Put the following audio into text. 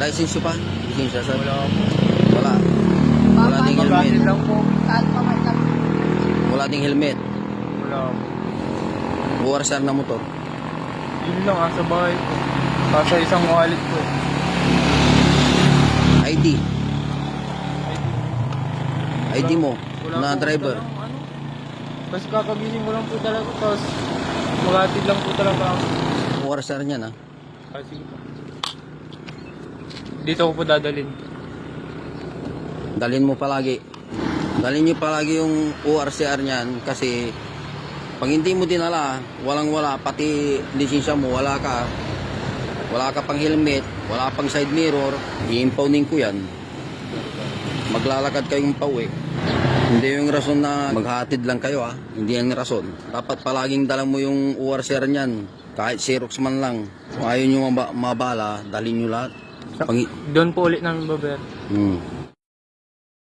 license nyo pa? Lisensya sir? Wala po. Wala. Wala ding helmet. Magasin lang po. Wala ding helmet. Wala po. ORCR na motor. Yun lang, sa bahay po. Sa isang wallet po. ID. ID mo Wala na po driver. talagang ano. Kasi kakagising ko lang po talaga. Tapos maghatid lang po talaga ako. ORCR niya na. Kasi po. Dito ko po dadalhin. Dalhin mo palagi. Dalhin nyo palagi yung ORCR niyan kasi pag hindi mo dinala, walang wala, pati lisensya mo, wala ka pang helmet, wala pang side mirror, i-impowning ko yan. Maglalakad kayong pauwi. Hindi yung rason na maghatid lang kayo hindi yung rason. Dapat palaging dala mo yung ORCR niyan, kahit Xerox man lang. Kung ayaw nyo mabala, dalhin nyo lahat. Doon po ulit namin babayar.